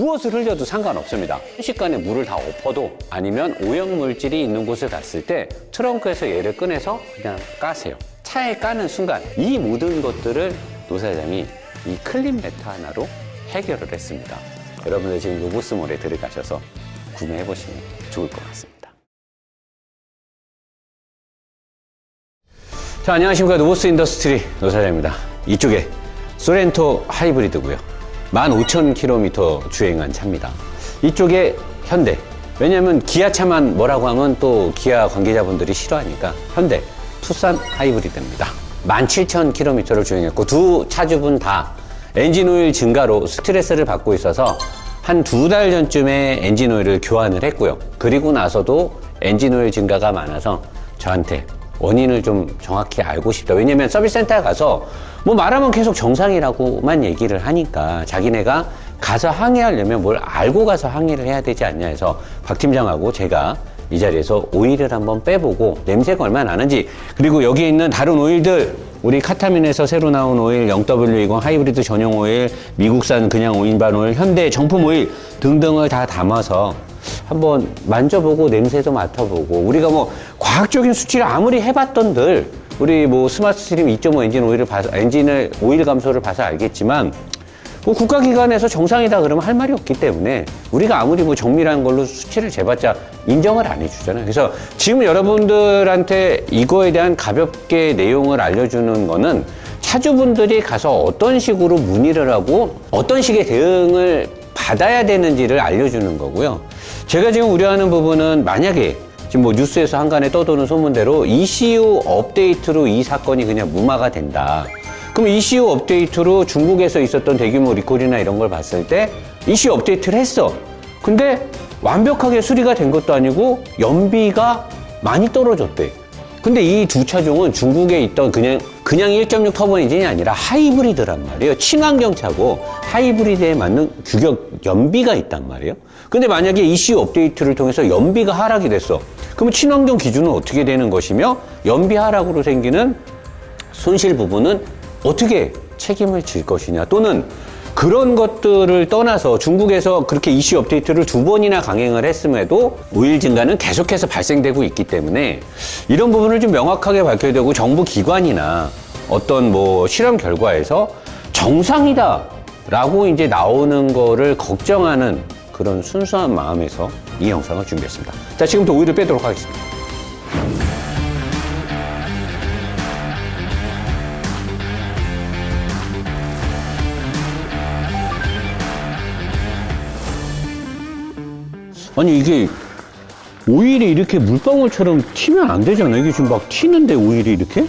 무엇을 흘려도 상관없습니다. 순식간에 물을 다 엎어도 아니면 오염물질이 있는 곳을 갔을 때 트렁크에서 얘를 꺼내서 그냥 까세요. 차에 까는 순간 이 모든 것들을 노 사장이 이 클린 매트 하나로 해결을 했습니다. 여러분들 지금 로보스몰에 들어가셔서 구매해 보시면 좋을 것 같습니다. 자, 안녕하십니까. 노보스 인더스트리 노 사장입니다. 이쪽에 소렌토 하이브리드고요. 15,000km 주행한 차입니다. 이쪽에 현대. 왜냐면 기아차만 뭐라고 하면 또 기아 관계자분들이 싫어하니까 현대 투싼 하이브리드입니다. 17,000km를 주행했고 두 차주분 다 엔진오일 증가로 스트레스를 받고 있어서 한 2달 전쯤에 엔진오일을 교환을 했고요. 그리고 나서도 엔진오일 증가가 많아서 저한테 원인을 좀 정확히 알고 싶다. 왜냐면 서비스 센터에 가서 뭐 말하면 계속 정상이라고만 얘기를 하니까 자기네가 가서 항의하려면 뭘 알고 가서 항의를 해야 되지 않냐 해서 박 팀장하고 제가 이 자리에서 오일을 한번 빼보고 냄새가 얼마나 나는지, 그리고 여기 있는 다른 오일들, 우리 카타민에서 새로 나온 오일, 0W20 하이브리드 전용 오일, 미국산 그냥 오일반 오일, 현대 정품 오일 등등을 다 담아서 한번 만져보고 냄새도 맡아보고, 우리가 뭐 과학적인 수치를 아무리 해봤던들 우리 뭐 스마트 스트림 2.5 엔진 오일을 봐서, 엔진을 오일 감소를 봐서 알겠지만 뭐 국가기관에서 정상이다 그러면 할 말이 없기 때문에 우리가 아무리 뭐 정밀한 걸로 수치를 재봤자 인정을 안 해주잖아요. 그래서 지금 여러분들한테 이거에 대한 가볍게 내용을 알려주는 거는 차주분들이 가서 어떤 식으로 문의를 하고 어떤 식의 대응을 받아야 되는지를 알려주는 거고요. 제가 지금 우려하는 부분은 만약에 지금 뭐 뉴스에서 한간에 떠도는 소문대로 ECU 업데이트로 이 사건이 그냥 무마가 된다. 그럼 ECU 업데이트로 중국에서 있었던 대규모 리콜이나 이런 걸 봤을 때 ECU 업데이트를 했어. 근데 완벽하게 수리가 된 것도 아니고 연비가 많이 떨어졌대. 근데 이 두 차종은 중국에 있던 그냥 1.6 터보 엔진이 아니라 하이브리드란 말이에요. 친환경 차고 하이브리드에 맞는 규격 연비가 있단 말이에요. 근데 만약에 ECU 업데이트를 통해서 연비가 하락이 됐어. 그러면 친환경 기준은 어떻게 되는 것이며 연비 하락으로 생기는 손실 부분은 어떻게 책임을 질 것이냐, 또는 그런 것들을 떠나서 중국에서 그렇게 ECU 업데이트를 2번이나 강행을 했음에도 오일 증가는 계속해서 발생되고 있기 때문에 이런 부분을 좀 명확하게 밝혀야 되고, 정부 기관이나 어떤 뭐 실험 결과에서 정상이다 라고 이제 나오는 거를 걱정하는 그런 순수한 마음에서 이 영상을 준비했습니다. 자, 지금부터 오일을 빼도록 하겠습니다. 아니 이게 오일이 이렇게 물방울처럼 튀면 안 되잖아. 이게 지금 막 튀는데 오일이 이렇게?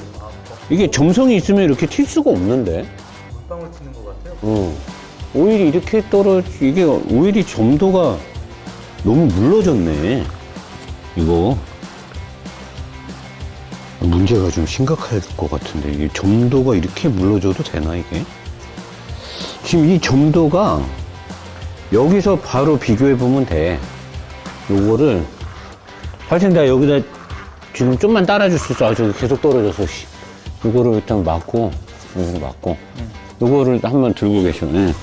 이게 점성이 있으면 이렇게 튈 수가 없는데. 물방울 튀는 것 같아요. 오일이 이렇게 이게 오일이 점도가 너무 물러졌네. 이거 문제가 좀 심각할 것 같은데, 이게 점도가 이렇게 물러져도 되나 이게? 지금 이 점도가 여기서 바로 비교해 보면 돼. 요거를 하여튼 내가 여기다 지금 좀만 따라줄 수 있어. 아, 저기 계속 떨어져서 요거를 일단 막고, 요거 막고, 요거를 한번 들고 계셔. 네.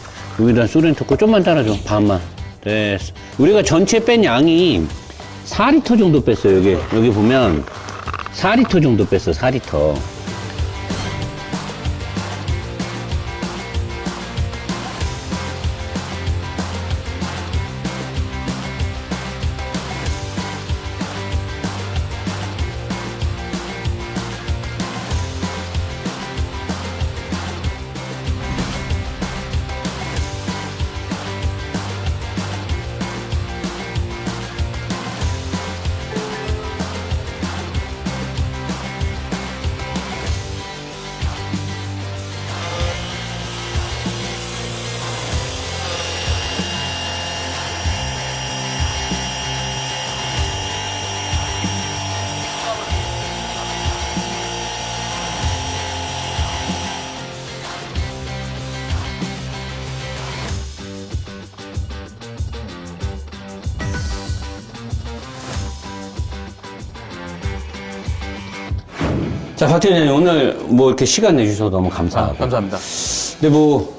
여기다 소렌토 거 좀만 따라줘. 반만. 됐어. 우리가 전체 뺀 양이 4리터 정도 뺐어요. 여기 보면 4리터 정도 뺐어. 4리터. 자, 박 팀장님, 오늘 뭐 이렇게 시간 내주셔서 너무 감사하고. 감사합니다. 근데 뭐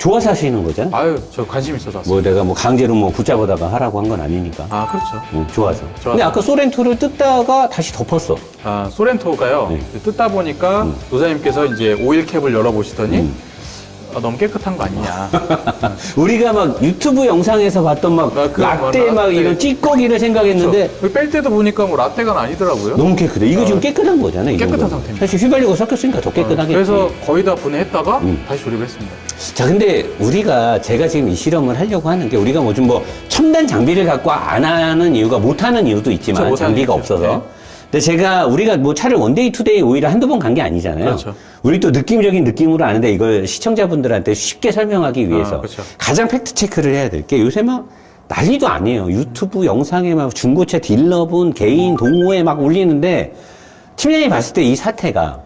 좋아서 하시는 거잖아. 아유, 저 관심 있어서 왔어요. 뭐 내가 뭐 강제로 뭐 붙잡아다가 하라고 한 건 아니니까. 아, 그렇죠. 좋아서. 근데 아까 소렌토를 뜯다가 다시 덮었어. 아, 소렌토가요. 네. 뜯다 보니까 노사님께서 이제 오일 캡을 열어보시더니 아, 너무 깨끗한 거 아니냐. 우리가 막 유튜브 영상에서 봤던 막 아, 그 라떼 뭐 막 라떼. 이런 찌꺼기를 생각했는데 그렇죠. 뺄 때도 보니까 뭐 라떼가 아니더라고요. 너무 깨끗해. 이거 지금 깨끗한 거잖아. 이 깨끗한 정도는. 상태입니다. 사실 휘발유가 섞였으니까 더 깨끗하겠지. 그래서 거의 다 분해했다가 다시 조립을 했습니다. 자, 근데 제가 지금 이 실험을 하려고 하는 게 우리가 뭐 좀 뭐 첨단 장비를 갖고 안 하는 이유가 못 하는 이유도 있지만 그렇죠, 못하는 장비가 이유죠. 없어서. 네. 근데 우리가 뭐 차를 원데이 투데이 오일을 한두 번 간 게 아니잖아요. 그렇죠. 우리 또 느낌적인 느낌으로 아는데 이걸 시청자분들한테 쉽게 설명하기 위해서 그렇죠. 가장 팩트 체크를 해야 될 게 요새 막 난리도 아니에요. 유튜브 영상에 막 중고차 딜러분 개인 동호회 막 올리는데 팀장님이 봤을 때 이 사태가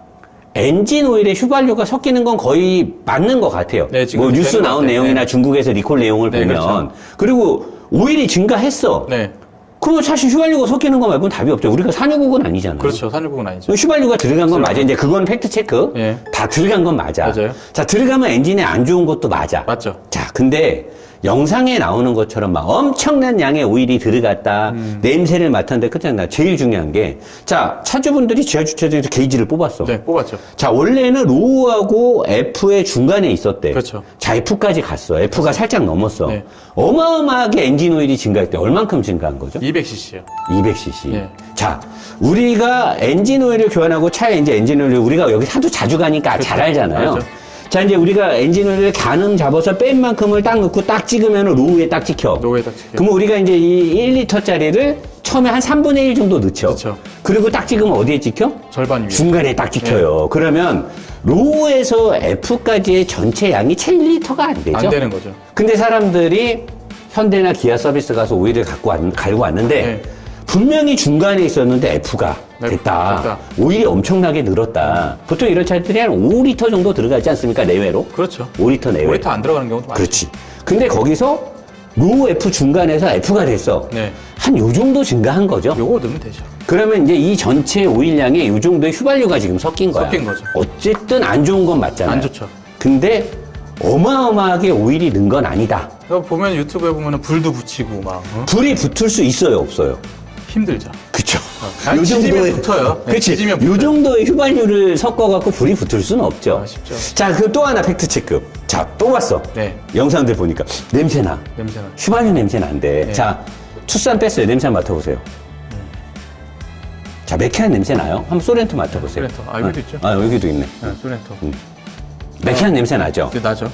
엔진 오일에 휘발유가 섞이는 건 거의 맞는 것 같아요. 네, 지금 뭐 뉴스 되는 것 나온 같아요. 내용이나 네. 중국에서 리콜 내용을 네, 보면 그렇죠. 그리고 오일이 증가했어. 네. 그러면 사실 휘발유가 섞이는 거 말고는 답이 없죠. 우리가 산유국은 아니잖아요. 그렇죠. 산유국은 아니죠. 휘발유가 들어간 건 맞아. 이제 그건 팩트 체크. 예. 다 들어간 건 맞아. 맞아요. 자, 들어가면 엔진에 안 좋은 것도 맞아. 맞죠. 자, 근데 영상에 나오는 것처럼 막 엄청난 양의 오일이 들어갔다. 냄새를 맡았는데 끝장나. 제일 중요한 게, 자, 차주분들이 지하주차장에서 게이지를 뽑았어. 네, 뽑았죠. 자, 원래는 로우하고 F의 중간에 있었대. 그렇죠. 자, F까지 갔어. F가 살짝 넘었어. 네. 어마어마하게 엔진 오일이 증가했대. 얼만큼 증가한 거죠? 200cc요. 200cc. 네. 자, 우리가 엔진 오일을 교환하고 차에 이제 엔진 오일을 우리가 여기 하도 자주 가니까 잘 알잖아요. 알죠. 자, 이제 우리가 엔진 오일을 가능 잡아서 뺀 만큼을 딱 넣고 딱 찍으면 로우에 딱 찍혀. 로우에 딱 찍혀요. 그러면 우리가 이제 이 1리터짜리를 처음에 한 3분의 1 정도 넣죠. 그렇죠. 그리고 딱 찍으면 어디에 찍혀? 절반 위에. 중간에 딱 찍혀요. 네. 그러면 로우에서 F까지의 전체 양이 7리터가 안 되죠. 안 되는 거죠. 근데 사람들이 현대나 기아 서비스 가서 오일을 갈고 왔는데 네. 분명히 중간에 있었는데 F가 네, 됐다. 됐다. 오일이 엄청나게 늘었다. 보통 이런 차들이 한 5리터 정도 들어가지 않습니까? 내외로? 그렇죠. 5리터 내외. 5리터 안 들어가는 경우도 많죠. 그렇지. 근데 거기서 로우 F 중간에서 F가 됐어. 네. 한 요 정도 증가한 거죠. 요거 넣으면 되죠. 그러면 이제 이 전체 오일량에 요 정도의 휘발유가 지금 섞인 거야. 섞인 거죠. 어쨌든 안 좋은 건 맞잖아요. 안 좋죠. 근데 어마어마하게 오일이 는 건 아니다. 그러니까 보면 유튜브에 보면은 불도 붙이고 막 불이 붙을 수 있어요, 없어요? 힘들죠. 그쵸. 아니, 지지면 붙어요. 네, 그치. 지지면 요 붙어요. 정도의 휘발유를 섞어갖고 불이 붙을 수는 없죠. 아, 쉽죠. 자, 그 또 하나 팩트체크. 자, 또 봤어. 네. 영상들 보니까. 냄새나. 냄새나. 휘발유 냄새 난대. 네. 자, 투싼 뺐어요. 냄새 한번 맡아보세요. 자, 매캐한 냄새 나요? 한번 소렌토 맡아보세요. 소렌토. 아, 여기도 있죠. 아, 여기도 있네. 네, 소렌토. 매캐한 냄새 나죠? 네, 나죠.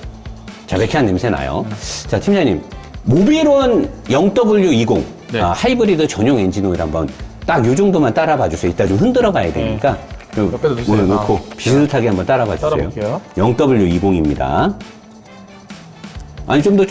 자, 매캐한 냄새 나요. 자, 팀장님. 모빌원 0W20. 네. 하이브리드 전용 엔진 오일 한번 딱 요 정도만 따라봐 주세요. 이따 좀 흔들어 봐야 되니까. 좀 옆에다 두세요. 오늘 놓고 아. 비슷하게 한번 따라봐 주세요. 따라볼게요. 0W20입니다. 아니, 좀 더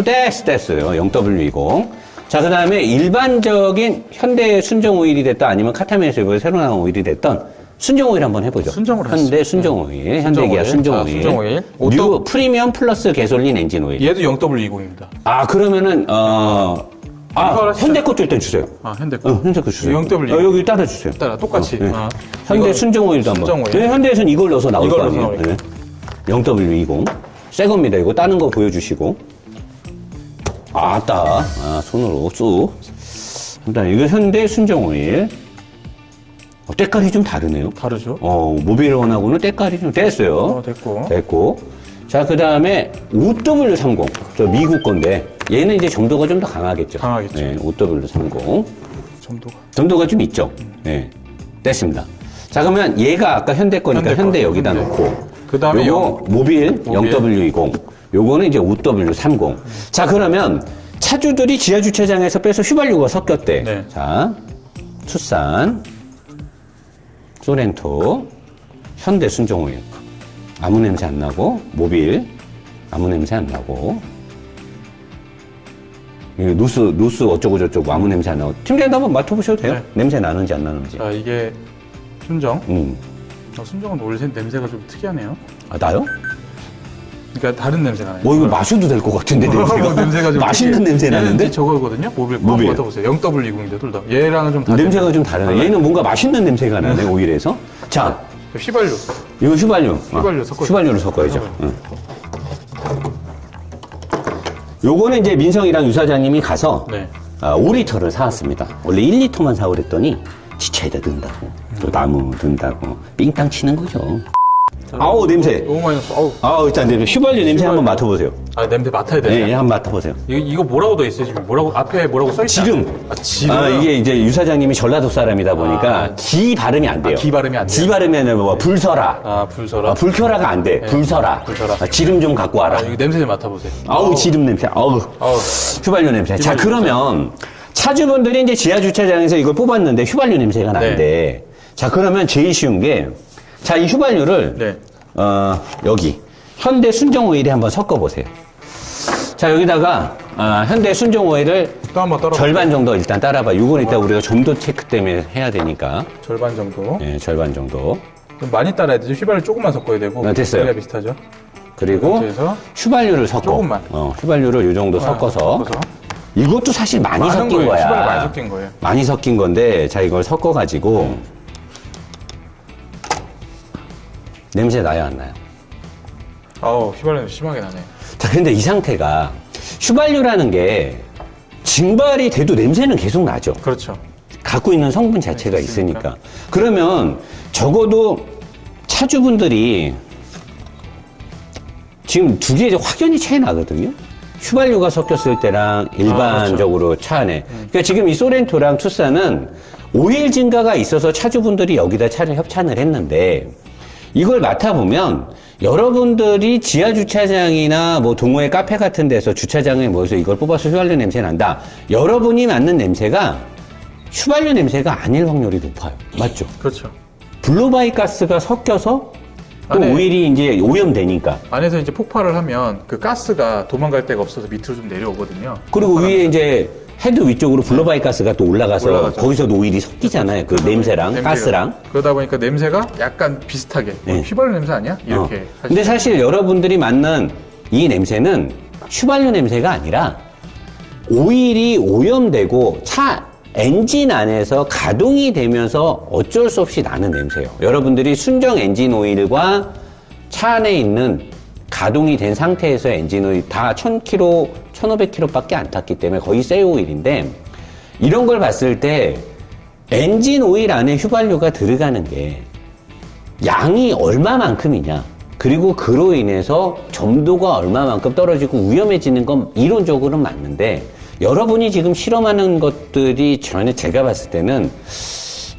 됐어요. 0W20. 자, 그 다음에 일반적인 현대 순정 오일이 됐던 아니면 카타면에서 이번에 새로 나온 오일이 됐던 순정 오일 한번 해보죠. 순정으로 현대 순정 오일, 현대 기아 순정 자, 오일. 순정 오일. 뉴 프리미엄 플러스 가솔린 엔진 오일. 얘도 0W20입니다. 아, 그러면은, 이거 하시죠. 현대 것도 일단 주세요. 아, 현대 거. 현대 거 주세요. 0W20. 여기 따라 주세요. 따라 똑같이. 네. 아, 현대 이거 순정 오일도 한번. 순정 오일. 네, 현대에서는 이걸 넣어서 나올 이걸 거 넣어서 아니에요. 나올 네. 0W20. 새 겁니다. 이거 따는 거 보여주시고. 손으로 쑥. 일단 이거 현대 순정 오일. 때깔이 좀 다르네요. 다르죠. 모빌원하고는 때깔이 좀 됐어요. 됐고. 자, 그 다음에 5W30. 저 미국 건데, 얘는 이제 점도가 좀 더 강하겠죠. 강하겠죠. 네, 5W30. 점도가. 점도가 좀 있죠. 네. 됐습니다. 자, 그러면 얘가 아까 현대 거니까 현대 여기다 현대. 놓고. 그 다음에 요거 모빌 0W20. 요거는 이제 5W30. 자, 그러면 차주들이 지하주차장에서 빼서 휘발유가 섞였대. 네. 자, 투싼, 소렌토, 현대 순정오일. 아무 냄새 안 나고, 모빌, 아무 냄새 안 나고. 노스 어쩌고저쩌고 아무 냄새 안 나고. 팀장님도 한번 맡아보셔도 돼요. 네. 냄새 나는지 안 나는지. 자, 이게 순정. 순정은 올 냄새가 좀 특이하네요. 아, 나요? 그러니까 다른 냄새가 나요. 이거 마셔도 될 것 같은데, 냄새가. 냄새가 좀 맛있는 특이해. 냄새 얘는 나는데? 이제 저거거든요. 모빌 모빌. 맡아보세요. 0W20인데 둘 다. 얘랑은 좀 다른 냄새가 좀 다르네. 얘는 뭔가 맛있는 냄새가 나네, 오일에서. 자, 휘발유. 이거 휘발유. 휘발유 섞어요. 휘발유를 섞어야죠. 응. 요거는 이제 민성이랑 유 사장님이 가서 네. 5리터를 사왔습니다. 원래 1리터만 사오랬더니 지차에다 넣는다고 또 나무 넣는다고 삥땅 치는 거죠. 아우 냄새. 너무 많이 넣었어. 아우. 아우 일단 냄새. 휘발유 냄새 한번 맡아보세요. 아, 냄새 맡아야 되네. 네, 한번 맡아보세요. 이거 뭐라고 돼 있어요? 지금 뭐라고 앞에 뭐라고 써 있지? 지름. 아, 지름. 이게 이제 유 사장님이 전라도 사람이다 보니까 기 발음이 안 돼요. 기 발음이 안 돼요? 기 발음에는 뭐 불서라. 아, 불서라. 불켜라가 안 돼. 불서라. 불서라. 지름 좀 갖고 와라. 이거 냄새 좀 맡아보세요. 아우 지름 냄새. 아우. 아우. 휘발유 냄새. 자 그러면 차주분들이 이제 지하 주차장에서 이걸 뽑았는데 휘발유 냄새가 나는데 자 그러면 제일 쉬운 게 자 이 휘발유를 네. 여기 현대 순정 오일에 한번 섞어 보세요. 자 여기다가 현대 순정 오일을 또 한번 떨어. 절반 정도 일단 따라봐. 이건 이따 우리가 점도 체크 때문에 해야 되니까 절반 정도. 예, 절반 정도. 좀 많이 따라야 되죠. 휘발유 조금만 섞어야 되고. 됐어요. 그래야 비슷하죠. 그리고 이렇게 해서 휘발유를 섞어. 조금만. 휘발유를 이 정도 섞어서. 이것도 사실 많이 많은 섞인 거예요. 거야. 휘발유 많이 섞인 거예요. 많이 섞인 건데 자 이걸 섞어 가지고 냄새 나요 안 나요? 아우, 휘발유 심하게 나네. 자 근데 이 상태가 휘발유라는 게 증발이 돼도 냄새는 계속 나죠. 그렇죠. 갖고 있는 성분 자체가 네, 있으니까. 그러면 적어도 차주분들이 지금 두 개 확연히 차이 나거든요. 휘발유가 섞였을 때랑 일반적으로 차 안에. 그러니까 지금 이 소렌토랑 투싼은 오일 증가가 있어서 차주분들이 여기다 차를 협찬을 했는데 이걸 맡아보면 여러분들이 지하 주차장이나 뭐 동호회 카페 같은 데서 주차장에 모여서 이걸 뽑아서 휘발유 냄새 난다. 여러분이 맡는 냄새가 휘발유 냄새가 아닐 확률이 높아요. 맞죠? 그렇죠. 블루바이 가스가 섞여서 또 안에- 오일이 이제 오염되니까. 안에서 이제 폭발을 하면 그 가스가 도망갈 데가 없어서 밑으로 좀 내려오거든요. 그리고 위에 이제 헤드 위쪽으로 블루바이 가스가 또 올라가서 올라가죠. 거기서도 오일이 섞이잖아요. 그 냄새랑 냄새가. 가스랑. 그러다 보니까 냄새가 약간 비슷하게 네. 휘발유 냄새 아니야? 이렇게. 근데 사실 여러분들이 맡는 이 냄새는 휘발유 냄새가 아니라 오일이 오염되고 차 엔진 안에서 가동이 되면서 어쩔 수 없이 나는 냄새예요. 여러분들이 순정 엔진 오일과 차 안에 있는 가동이 된 상태에서 엔진 오일 다 1000km, 1500km밖에 안 탔기 때문에 거의 새 오일인데 이런 걸 봤을 때 엔진 오일 안에 휘발유가 들어가는 게 양이 얼마만큼이냐 그리고 그로 인해서 점도가 얼마만큼 떨어지고 위험해지는 건 이론적으로는 맞는데 여러분이 지금 실험하는 것들이 제가 봤을 때는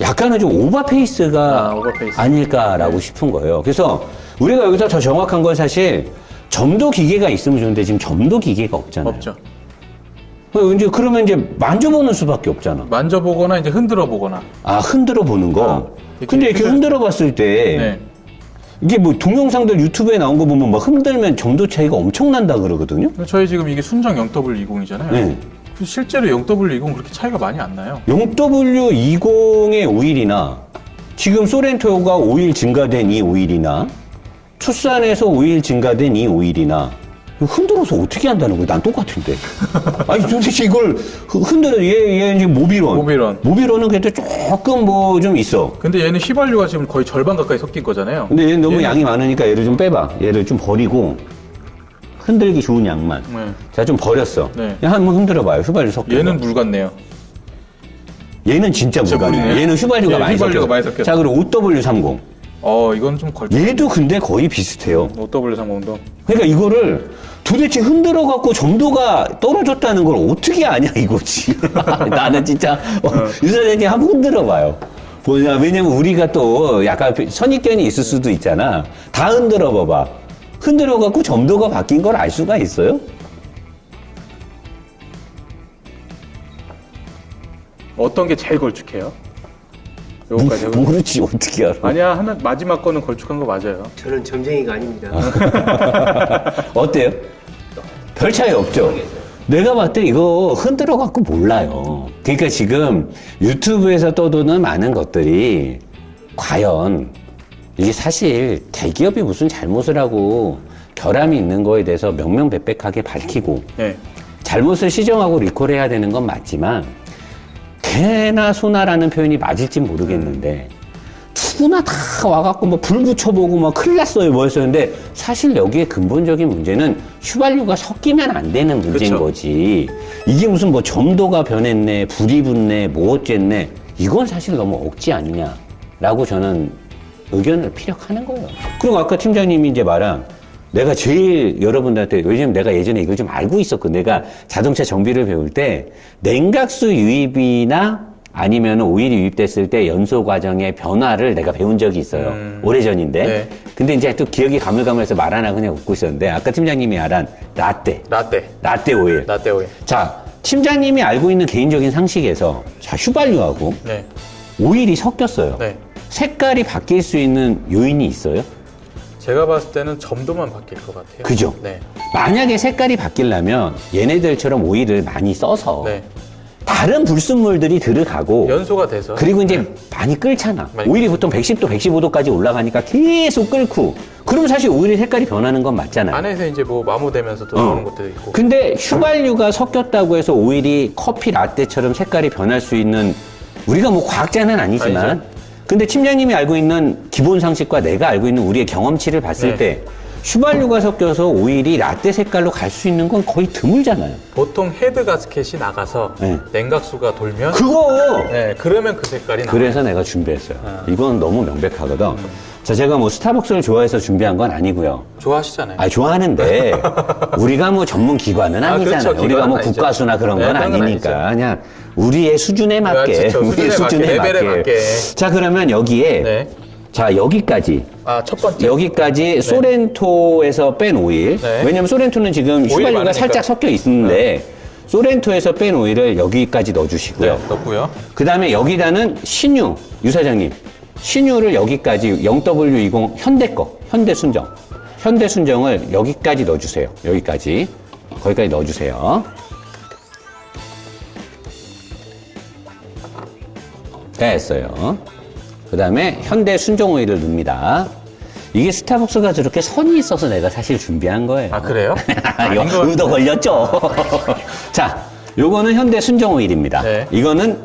약간은 좀 오버페이스가 오버페이스. 아닐까라고 싶은 거예요. 그래서 우리가 여기서 더 정확한 건 사실 점도 기계가 있으면 좋은데 지금 점도 기계가 없잖아요. 없죠. 이제 그러면 이제 만져보는 수밖에 없잖아. 만져보거나 이제 흔들어 보거나. 흔들어 보는 거. 근데 이렇게 흔들어 봤을 때 네. 이게 뭐 동영상들 유튜브에 나온 거 보면 막 흔들면 점도 차이가 엄청 난다 그러거든요. 저희 지금 이게 순정 0W20이잖아요. 네. 실제로 0W20 그렇게 차이가 많이 안 나요. 0W20의 오일이나 지금 소렌토가 오일 증가된 이 오일이나 투싼에서 오일 증가된 이 오일이나 이거 흔들어서 어떻게 한다는 거야? 난 똑같은데. 아니 도대체 이걸 흔들어 얘 지금 모비론. 모비론은 그래도 조금 뭐 좀 있어. 근데 얘는 휘발유가 지금 거의 절반 가까이 섞인 거잖아요. 근데 얘는 너무 양이 많으니까 얘를 좀 빼봐. 얘를 좀 버리고 흔들기 좋은 양만. 네. 자, 좀 버렸어. 네. 그냥 한번 흔들어봐요. 휘발유 섞여. 얘는 물 같네요. 얘는 진짜 물감이에요. 물이네. 얘는 휘발유가 예, 많이 휘발유가 섞여. 많이 섞였어. 자, 그리고 OW30. 이건 좀 걸쳐. 얘도 근데 거의 비슷해요. OW30도. 그러니까 이거를 도대체 흔들어 갖고 점도가 떨어졌다는 걸 어떻게 아냐 이거지. 나는 진짜 유 사장님 한번 흔들어 봐요. 왜냐면 우리가 또 약간 선입견이 있을 수도 있잖아. 다 흔들어 봐봐. 흔들어 갖고 점도가 바뀐 걸 알 수가 있어요? 어떤 게 제일 걸쭉해요? 요거까지. 모르지 어떻게 알아? 아니야, 하나 마지막 거는 걸쭉한 거 맞아요. 저는 점쟁이가 아닙니다. 어때요? 별 차이 없죠? 내가 봤을 때 이거 흔들어 갖고 몰라요. 그러니까 지금 유튜브에서 떠도는 많은 것들이 과연 이게 사실 대기업이 무슨 잘못을 하고 결함이 있는 거에 대해서 명명백백하게 밝히고 네. 잘못을 시정하고 리콜해야 되는 건 맞지만 개나 소나라는 표현이 맞을진 모르겠는데 누구나 다 와갖고 뭐 불 붙여보고 막 큰일 났어요 뭐 했었는데 사실 여기에 근본적인 문제는 휘발유가 섞이면 안 되는 문제인 그쵸. 거지. 이게 무슨 뭐 점도가 변했네, 불이 붙네, 뭐 어쨌네. 이건 사실 너무 억지 아니냐라고 저는 의견을 피력하는 거예요. 그리고 아까 팀장님이 이제 말한 내가 제일 여러분들한테 왜냐면 내가 예전에 이걸 좀 알고 있었거든. 내가 자동차 정비를 배울 때 냉각수 유입이나 아니면 오일이 유입됐을 때 연소 과정의 변화를 내가 배운 적이 있어요. 오래전인데. 네. 근데 이제 또 기억이 가물가물해서 말 안 하고 그냥 웃고 있었는데 아까 팀장님이 말한 라떼 오일. 라떼 오일. 자, 팀장님이 알고 있는 개인적인 상식에서 자, 휘발유하고 네. 오일이 섞였어요. 네. 색깔이 바뀔 수 있는 요인이 있어요? 제가 봤을 때는 점도만 바뀔 것 같아요. 그죠? 네. 만약에 색깔이 바뀌려면 얘네들처럼 오일을 많이 써서 네. 다른 불순물들이 들어가고 연소가 돼서. 그리고 이제 많이 끓잖아. 많이 오일이 보통 110도, 115도까지 올라가니까 계속 끓고 그럼 사실 오일의 색깔이 변하는 건 맞잖아요. 안에서 이제 뭐 마모되면서 또 나오는 것들도 있고. 근데 휘발유가 섞였다고 해서 오일이 커피 라떼처럼 색깔이 변할 수 있는 우리가 뭐 과학자는 아니지만 아니죠. 근데 팀장님이 알고 있는 기본 상식과 내가 알고 있는 우리의 경험치를 봤을 네. 때 휘발유가 섞여서 오일이 라떼 색깔로 갈 수 있는 건 거의 드물잖아요. 보통 헤드 가스켓이 나가서 네. 냉각수가 돌면 그거! 네, 그러면 그 색깔이 나와요. 그래서 내가 준비했어요. 이건 너무 명백하거든. 자, 제가 뭐 스타벅스를 좋아해서 준비한 건 아니고요. 좋아하시잖아요. 아, 좋아하는데 우리가 뭐 전문 기관은 아, 아니잖아요. 그렇죠. 우리가 뭐 기관은 아니죠. 국가수나 그런 네, 건 그런 건 아니니까 그냥 우리의 수준에 맞게 그렇죠. 우리의 수준에 맞게, 레벨에 맞게. 자, 그러면 여기에 네. 자, 여기까지 아, 첫 번째. 여기까지 소렌토에서 뺀 오일. 네. 왜냐면 소렌토는 지금 휘발유가 많으니까. 살짝 섞여 있는데 소렌토에서 뺀 오일을 여기까지 넣어주시고요. 네, 넣고요. 그 다음에 여기다는 신유, 유사장님. 신유를 여기까지 0W20 현대 거, 현대 순정. 현대 순정을 여기까지 넣어주세요. 여기까지. 거기까지 넣어주세요. 됐어요. 그 다음에 현대 순정 오일을 넣습니다. 이게 스타벅스가 저렇게 선이 있어서 내가 사실 준비한 거예요. 아, 그래요? 아닌 것 같은데. 의도 걸렸죠? 자, 요거는 현대 순정 오일입니다. 네. 이거는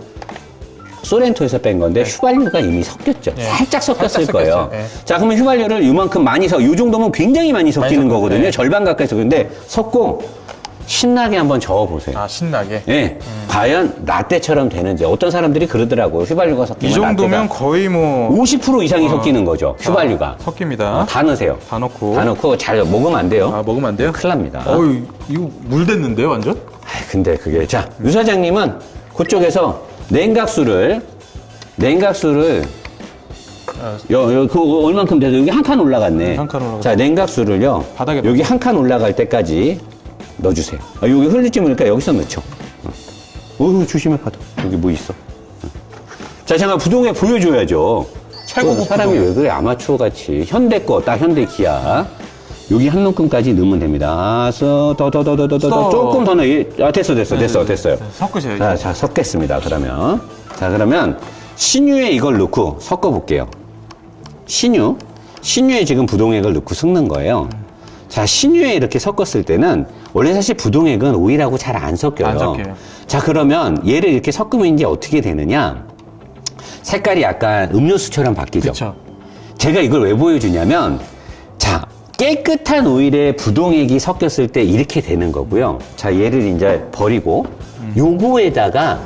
소렌토에서 뺀 건데 휘발유가 이미 섞였죠. 네. 살짝 섞였을 살짝 거예요. 섞였죠. 네. 자, 그러면 휘발유를 이만큼 많이 요 정도면 굉장히 많이 섞이는 섞였- 거거든요. 네. 절반 가까이 섞였는데 섞고 신나게 한번 저어보세요. 아, 신나게. 예, 과연 라떼처럼 되는지. 어떤 사람들이 그러더라고요. 휘발유가 섞이면 이 정도면 라떼가 거의 뭐 50% 이상이 섞이는 거죠. 휘발유가. 섞입니다. 다 넣으세요. 다 넣고. 다 넣고 잘 먹으면 안 돼요. 아, 먹으면 안 돼요? 큰일 납니다. 어우, 이거 물 됐는데요, 완전? 근데 그게 자, 유 사장님은 그쪽에서 냉각수를 그 얼만큼 돼서 여기 한 칸 올라갔네. 한 칸 올라갔네. 자, 냉각수를요. 바닥에 여기 한 칸 올라갈 때까지 넣어주세요. 아, 여기 흘릴지 모르니까 여기서 넣죠. 조심해 파도. 여기 뭐 있어? 자, 잠깐 부동에 보여줘야죠. 최고급 사람이 부동에. 왜 그래? 아마추어 같이 현대 거, 딱 현대 기아. 여기 한 움큼까지 넣으면 됩니다. 더 조금 더 넣어. 아, 됐어요. 섞으셔야죠. 자, 섞겠습니다. 그러면. 자, 그러면 신유에 이걸 넣고 섞어볼게요. 신유에 지금 부동액을 넣고 섞는 거예요. 자, 신유에 이렇게 섞었을 때는 원래 사실 부동액은 오일하고 잘 안 섞여요. 안 섞여요. 자, 그러면 얘를 이렇게 섞으면 이제 어떻게 되느냐? 색깔이 약간 음료수처럼 바뀌죠. 그쵸. 제가 이걸 왜 보여주냐면, 자, 깨끗한 오일에 부동액이 섞였을 때 이렇게 되는 거고요. 자, 얘를 이제 버리고, 요거에다가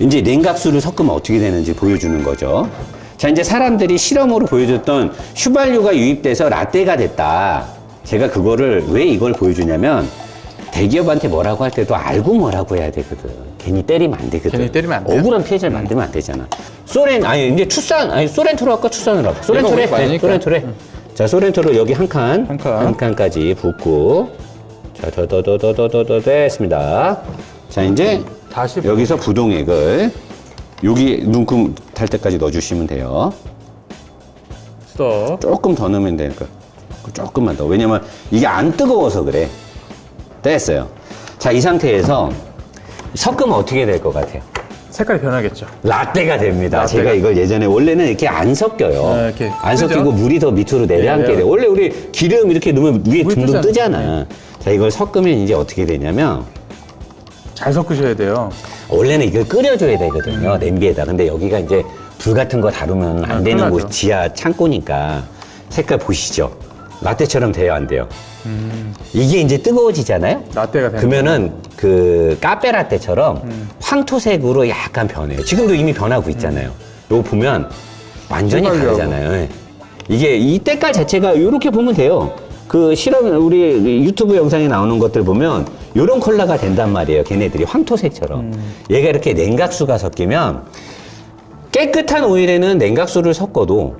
이제 냉각수를 섞으면 어떻게 되는지 보여주는 거죠. 자, 이제 사람들이 실험으로 보여줬던 휘발유가 유입돼서 라떼가 됐다. 제가 그거를 왜 이걸 보여주냐면, 대기업한테 뭐라고 할 때도 알고 뭐라고 해야 되거든. 괜히 때리면 안 되거든. 괜히 때리면 안 돼요. 억울한 피해자를 만들면 안 되잖아. 소렌토로 할까? 투싼으로 할까? 소렌토래? 오일 많으니까. 소렌토래. 자, 소렌토로 여기 한 칸. 칸까지 붓고. 자, 더 됐습니다. 자, 이제 다시 여기서 부동액을 여기 눈금 탈 때까지 넣어주시면 돼요. 스톱. 조금 더 넣으면 되니까. 조금만 더. 왜냐면 이게 안 뜨거워서 그래. 됐어요. 자, 이 상태에서 섞으면 어떻게 될 것 같아요? 색깔이 변하겠죠. 라떼가 됩니다. 라떼가. 제가 이걸 예전에 원래는 이렇게 안 섞여요. 네, 이렇게 안 뜨죠? 섞이고 물이 더 밑으로 내려앉게 네, 돼. 원래 우리 기름 이렇게 넣으면 위에 물 둥둥 뜨잖아. 뜨잖아. 자, 이걸 섞으면 이제 어떻게 되냐면 잘 섞으셔야 돼요. 원래는 이걸 끓여줘야 되거든요. 냄비에다. 근데 여기가 이제 불 같은 거 다루면 안 아, 되는 큰일 곳 나죠. 지하 창고니까 색깔 보시죠. 라떼처럼 돼요, 안 돼요? 이게 이제 뜨거워지잖아요? 라떼가 되는 그러면은 그 카페 라떼처럼 황토색으로 약간 변해요. 지금도 이미 변하고 있잖아요. 요거 보면 완전히 휘발유하고. 다르잖아요. 예. 이게 이 때깔 자체가 이렇게 보면 돼요. 그 실험 우리 유튜브 영상에 나오는 것들 보면 요런 컬러가 된단 말이에요. 걔네들이 황토색처럼. 얘가 이렇게 냉각수가 섞이면 깨끗한 오일에는 냉각수를 섞어도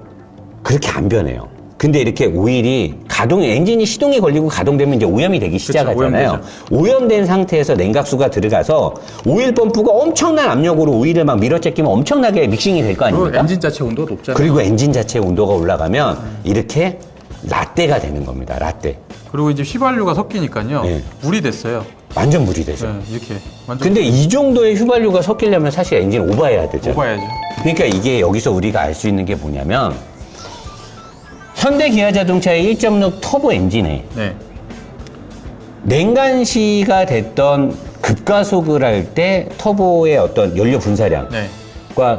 그렇게 안 변해요. 근데 이렇게 오일이 엔진이 시동이 걸리고 가동되면 이제 오염이 되기 시작하잖아요. 오염되죠. 오염된 상태에서 냉각수가 들어가서 오일 펌프가 엄청난 압력으로 오일을 막 밀어제끼면 엄청나게 믹싱이 될 거 그리고 아닙니까? 엔진 자체 온도가 높잖아요. 그리고 엔진 자체의 온도가 올라가면 이렇게 라떼가 되는 겁니다. 라떼. 그리고 이제 휘발유가 섞이니까요. 네. 물이 됐어요. 완전 물이 되죠. 네, 이렇게 완전 근데 이 정도의 휘발유가 섞이려면 사실 엔진 오버해야 되죠. 먹어야죠. 그러니까 이게 여기서 우리가 알 수 있는 게 뭐냐면 현대 기아 자동차의 1.6 터보 엔진에 네. 냉간시가 됐던 급가속을 할 때 터보의 어떤 연료 분사량과 네.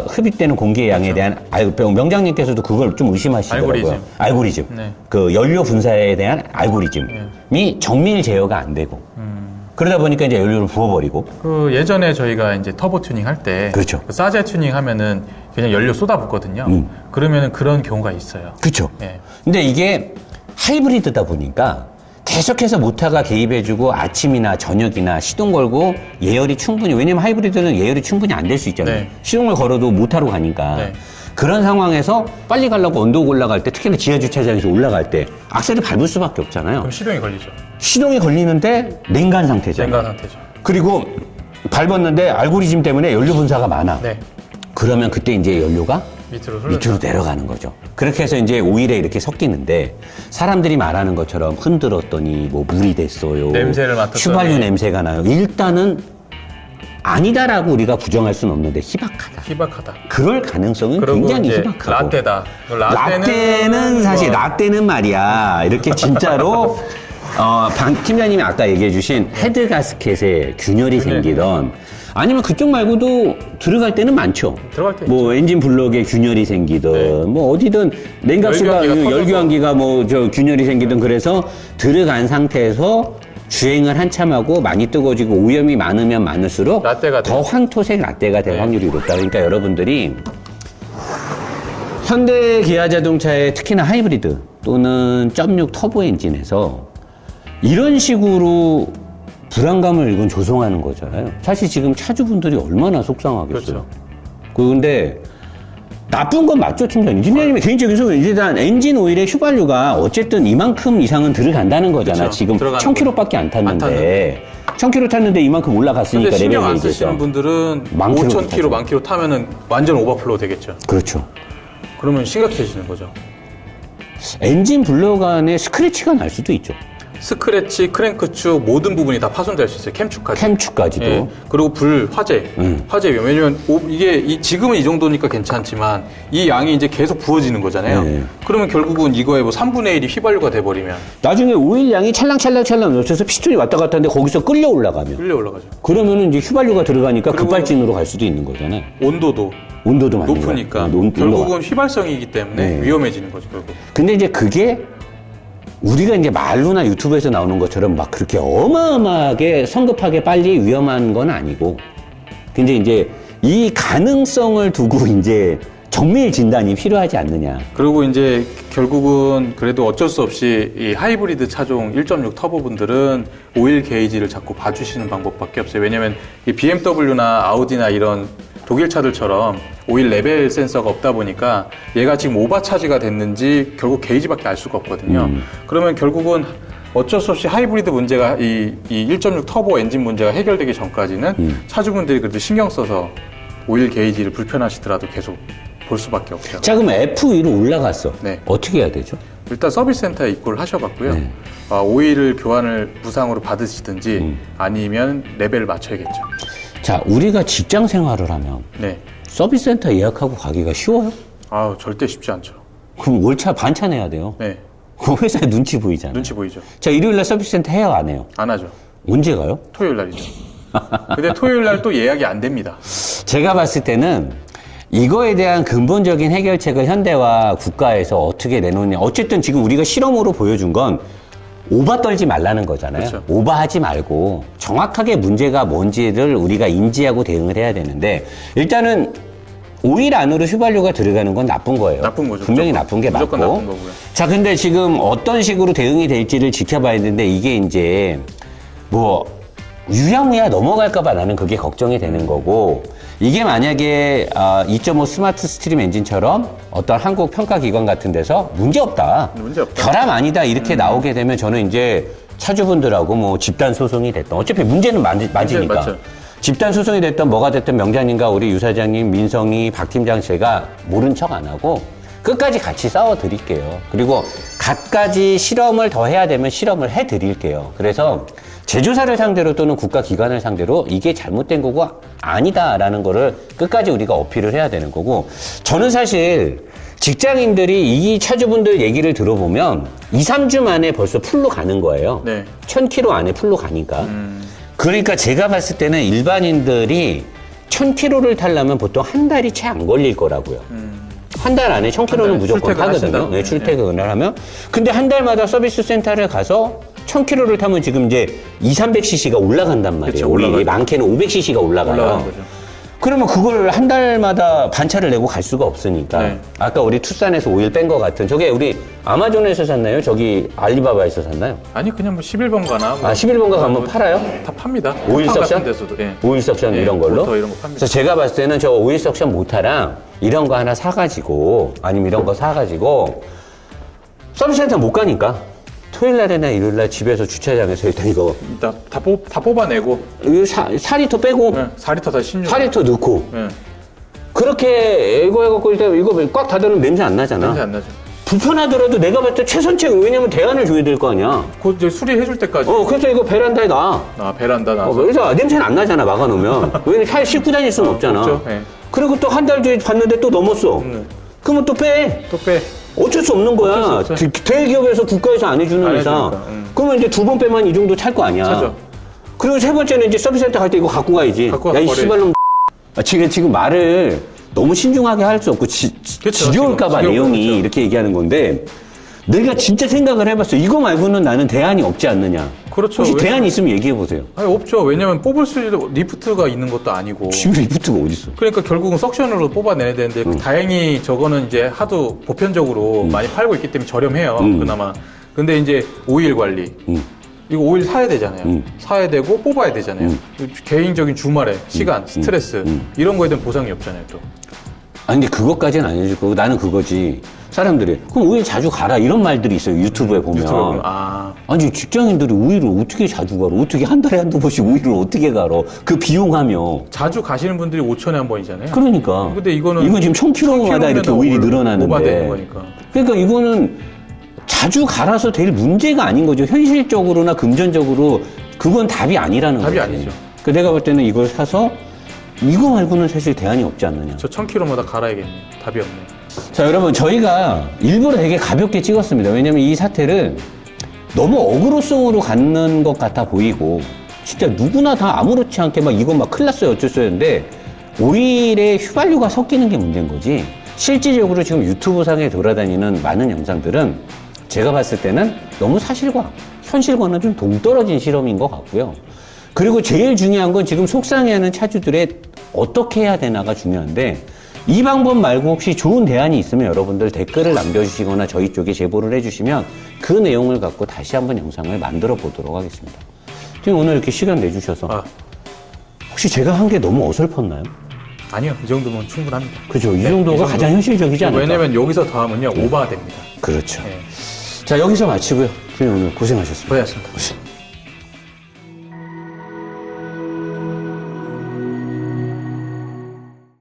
흡입되는 공기의 양에 대한 명장님께서도 그걸 좀 의심하시더라고요. 알고리즘. 네. 그 연료 분사에 대한 알고리즘이 정밀 제어가 안 되고 그러다 보니까 이제 연료를 부어버리고 그 예전에 저희가 이제 터보 튜닝 할 때 그렇죠. 그 사제 튜닝 하면은 그냥 연료 쏟아붓거든요. 그러면은 그런 경우가 있어요. 그렇죠. 예. 근데 이게 하이브리드다 보니까 계속해서 모터가 개입해주고 아침이나 저녁이나 시동 걸고 예열이 충분히 왜냐면 하이브리드는 예열이 충분히 안 될 수 있잖아요. 네. 시동을 걸어도 모터로 가니까 네. 그런 상황에서 빨리 가려고 언덕 올라갈 때 특히나 지하 주차장에서 올라갈 때 악셀을 밟을 수밖에 없잖아요. 그럼 시동이 걸리죠. 시동이 걸리는데 냉간 상태잖아요. 냉간 상태죠. 그리고 밟았는데 알고리즘 때문에 연료 분사가 많아. 네. 그러면 그때 이제 연료가 밑으로 흘러. 밑으로 내려가는 거죠. 그렇게 해서 이제 오일에 이렇게 섞이는데 사람들이 말하는 것처럼 흔들었더니 뭐 물이 됐어요. 냄새를 맡았더니. 휘발유 냄새가 나요. 일단은 아니다라고 우리가 부정할 수는 없는데 희박하다. 희박하다. 그럴 가능성은 그리고 굉장히 이제 희박하고. 라떼다. 라떼는 사실 뭐 라떼는 말이야. 이렇게 진짜로 방 팀장님이 아까 얘기해 주신 헤드 가스켓에 균열이 생기던 아니면 그쪽 말고도 들어갈 때는 많죠. 들어갈 때 뭐 엔진 블럭에 균열이 생기든 네. 뭐 어디든 냉각수가 열교환기가 열교환기가 뭐 저 균열이 생기든 그래서 들어간 상태에서 주행을 한참 하고 많이 뜨거워지고 오염이 많으면 많을수록 라떼가 더 황토색 라떼가 될 네. 확률이 높다. 그러니까 여러분들이 현대 기아 자동차의 특히나 하이브리드 또는 0.6 터보 엔진에서 이런 식으로 불안감을 이건 조성하는 거잖아요. 사실 지금 차주분들이 얼마나 속상하겠어요. 그렇죠. 근데 나쁜 건 맞죠, 팀장님? 팀장님의 개인적인 소견. 일단 엔진 오일의 휘발유가 어쨌든 이만큼 이상은 들어간다는 거잖아. 그렇죠. 지금 들어가는 1000km밖에 안 탔는데. 1000km 탔는데 이만큼 올라갔으니까 근데 신경 안 레벨 쓰시는 분들은 만 킬로 5,000km, 타죠. 만 킬로 타면은 완전 오버플로우 되겠죠. 그렇죠. 그러면 심각해지는 거죠. 엔진 블록 안에 스크래치가 날 수도 있죠. 스크래치, 크랭크축 모든 부분이 다 파손될 수 있어요. 캠축까지. 캠축까지도. 예. 그리고 불, 화재. 화재 위험. 왜냐면 지금은 이 정도니까 괜찮지만 이 양이 이제 계속 부어지는 거잖아요. 네. 그러면 결국은 이거의 뭐 3분의 1이 휘발유가 돼버리면 나중에 오일 양이 찰랑찰랑찰랑 넘쳐서 피스톤이 왔다 갔다 하는데 거기서 끌려 올라가면. 끌려 올라가죠. 그러면은 이제 휘발유가 들어가니까 그리고 급발진으로 갈 수도 있는 거잖아요. 온도도 온도도 많이 높으니까 올라가요. 결국은 휘발성이기 때문에 네. 위험해지는 거죠. 결국. 근데 이제 그게 우리가 이제 말로나 유튜브에서 나오는 것처럼 막 그렇게 어마어마하게 성급하게 빨리 위험한 건 아니고. 근데 이제 이 가능성을 두고 이제 정밀 진단이 필요하지 않느냐. 그리고 이제 결국은 그래도 어쩔 수 없이 이 하이브리드 차종 1.6 터보 분들은 오일 게이지를 자꾸 봐주시는 방법밖에 없어요. 왜냐면 이 BMW나 아우디나 이런 독일 차들처럼 오일 레벨 센서가 없다 보니까 얘가 지금 오버차지가 됐는지 결국 게이지밖에 알 수가 없거든요. 그러면 결국은 어쩔 수 없이 하이브리드 문제가 이 1.6 터보 엔진 문제가 해결되기 전까지는 차주분들이 그래도 신경 써서 오일 게이지를 불편하시더라도 계속 볼 수밖에 없죠. 자, 그럼 F2로 올라갔어. 네. 어떻게 해야 되죠? 일단 서비스 센터에 입고를 하셔갖고요. 네. 오일을 교환을 무상으로 받으시든지 아니면 레벨을 맞춰야겠죠. 자, 우리가 직장 생활을 하면 네. 서비스 센터 예약하고 가기가 쉬워요? 아우 절대 쉽지 않죠. 그럼 월차 반차 내야 돼요. 네. 그 회사에 눈치 보이잖아요. 눈치 보이죠. 자, 일요일날 서비스 센터 해요, 안 해요? 안 하죠. 언제 가요? 토요일 날이죠. 근데 토요일 날 또 예약이 안 됩니다. 제가 봤을 때는 이거에 대한 근본적인 해결책을 현대와 국가에서 어떻게 내놓느냐. 어쨌든 지금 우리가 실험으로 보여준 건 오바 떨지 말라는 거잖아요. 그렇죠. 오바하지 말고 정확하게 문제가 뭔지를 우리가 인지하고 대응을 해야 되는데 일단은 오일 안으로 휘발유가 들어가는 건 나쁜 거예요. 나쁜 거죠. 분명히 무조건. 나쁜 게 무조건 맞고. 나쁜 거고요. 자, 근데 지금 어떤 식으로 대응이 될지를 지켜봐야 되는데 이게 이제 뭐 유야무야 넘어갈까봐 나는 그게 걱정이 되는 거고 이게 만약에 2.5 스마트 스트림 엔진처럼 어떤 한국 평가기관 같은 데서 문제없다. 문제없다. 결함 아니다. 이렇게 나오게 되면 저는 이제 차주분들하고 뭐 집단 소송이 됐던 어차피 문제는 맞으니까. 맞죠. 집단 소송이 됐던 뭐가 됐든 명장님과 우리 유 사장님, 민성이, 박 팀장 제가 모른 척 안 하고 끝까지 같이 싸워 드릴게요. 그리고 갖가지 실험을 더 해야 되면 실험을 해 드릴게요. 그래서 제조사를 상대로 또는 국가기관을 상대로 이게 잘못된 거고 아니다라는 거를 끝까지 우리가 어필을 해야 되는 거고 저는 사실 직장인들이 이 차주분들 얘기를 들어보면 2, 3주 만에 벌써 풀로 가는 거예요. 네. 1000km 안에 풀로 가니까. 그러니까 제가 봤을 때는 일반인들이 1000km를 타려면 보통 한 달이 채 안 걸릴 거라고요. 한 달 안에 1000km는 무조건 출퇴근 타거든요. 하신다고. 네, 출퇴근을 하면. 근데 한 달마다 서비스 센터를 가서 1000km를 타면 지금 이제 200~300cc가 올라간단 말이에요. 그쵸, 우리 올라가죠. 많게는 500cc가 올라가요. 올라가는 거죠. 그러면 그걸 한 달마다 반차를 내고 갈 수가 없으니까. 네. 아까 우리 투싼에서 오일 뺀 거 같은 저게 우리 아마존에서 샀나요? 저기 알리바바에서 샀나요? 아니 그냥 뭐 11번 가나 뭐 11번가 가면 팔아요? 다 팝니다. 오일 쿠팡 석션? 같은 데서도. 예. 오일 석션 예, 이런 걸로? 모터 이런 거 팝니다. 그래서 제가 봤을 때는 저 오일 석션 모타랑 이런 거 하나 사가지고 아니면 이런 거 사가지고 서비스센터 못 가니까 토요일 날이나 일요일 날 집에서 주차장에서 일단 이거 일단 다 뽑아내고 4리터 빼고 예, 4리터 다 신유. 4리터 넣고 예, 그렇게 이거 해갖고 일단 이거 꽉 닫아놓으면 냄새 안 나잖아. 냄새 안 나죠. 불편하더라도 내가 봤을 때 최선책 왜냐면 대안을 줘야 될 거 아니야. 곧 이제 수리해줄 때까지. 그래서 이거 베란다에 놔. 베란다 나서. 그래서 냄새는 안 나잖아 막아놓으면. 왜냐면 차에 싣고 다닐 수는 없잖아. 없죠. 예. 그리고 또 한 달 뒤에 봤는데 또 넘었어. 그러면 또 빼. 또 빼. 어쩔 수 없는 거야. 어쩔 수 없어요. 대기업에서 국가에서 안 해주는 안 이상. 해주니까, 그러면 이제 2번 빼면 이 정도 찰 거 아니야. 차죠. 그리고 세 번째는 이제 서비스센터 갈 때 이거 갖고 가야지. 갖고 야, 가서 이 버려야지. 씨발놈. 지금 말을 너무 신중하게 할 수 없고 그쵸, 지겨울까봐 지겨울 내용이 거죠. 이렇게 얘기하는 건데 내가 진짜 생각을 해봤어. 이거 말고는 나는 대안이 없지 않느냐. 그렇죠. 혹시 왜- 대안이 있으면 얘기해보세요. 아니 없죠. 왜냐면 뽑을 수 있는 리프트가 있는 것도 아니고. 지금 리프트가 어딨어? 그러니까 결국은 석션으로 뽑아내야 되는데 다행히 저거는 이제 하도 보편적으로 많이 팔고 있기 때문에 저렴해요. 그나마. 근데 이제 오일 관리. 이거 오일 사야 되잖아요. 사야 되고 뽑아야 되잖아요. 개인적인 주말에 시간, 스트레스 이런 거에 대한 보상이 없잖아요. 또. 아니 근데 그것까지는 아니고 나는 그거지. 사람들이 그럼 오일 자주 가라 이런 말들이 있어요. 유튜브에 보면. 유튜브에 보면 아니 직장인들이 오일을 어떻게 자주 가러 어떻게 한 달에 한두 번씩 오일을 어떻게 가러 그 비용하며 자주 가시는 분들이 5천에 한 번이잖아요. 그러니까 근데 이거는 이건 지금 1000km마다 이렇게 오일이 늘어나는데 오바되는 거니까. 그러니까 이거는 자주 갈아서 될 문제가 아닌 거죠. 현실적으로나 금전적으로 그건 답이 아니라는 답이 거지. 아니죠. 그 내가 볼 때는 이걸 사서 이거 말고는 사실 대안이 없지 않느냐. 저 1000km마다 갈아야겠네. 답이 없네. 자, 여러분, 저희가 일부러 되게 가볍게 찍었습니다. 왜냐면 이 사태를 너무 어그로성으로 갖는 것 같아 보이고, 진짜 누구나 다 아무렇지 않게 막 이건 막 큰일 났어요, 어쩔 했는데, 오일에 휘발유가 섞이는 게 문제인 거지. 실질적으로 지금 유튜브 상에 돌아다니는 많은 영상들은 제가 봤을 때는 너무 사실과 현실과는 좀 동떨어진 실험인 것 같고요. 그리고 제일 중요한 건 지금 속상해하는 차주들의 어떻게 해야 되나가 중요한데 이 방법 말고 혹시 좋은 대안이 있으면 여러분들 댓글을 남겨주시거나 저희 쪽에 제보를 해주시면 그 내용을 갖고 다시 한번 영상을 만들어 보도록 하겠습니다. 지금 오늘 이렇게 시간 내주셔서 혹시 제가 한 게 너무 어설펐나요? 아니요. 이 정도면 충분합니다. 그죠. 이 이 정도가 정도? 가장 현실적이지 않을까? 왜냐면 여기서 더 하면요. 오버가 됩니다. 그렇죠. 네. 자, 여기서 마치고요. 오늘 고생하셨습니다. 고생하셨습니다.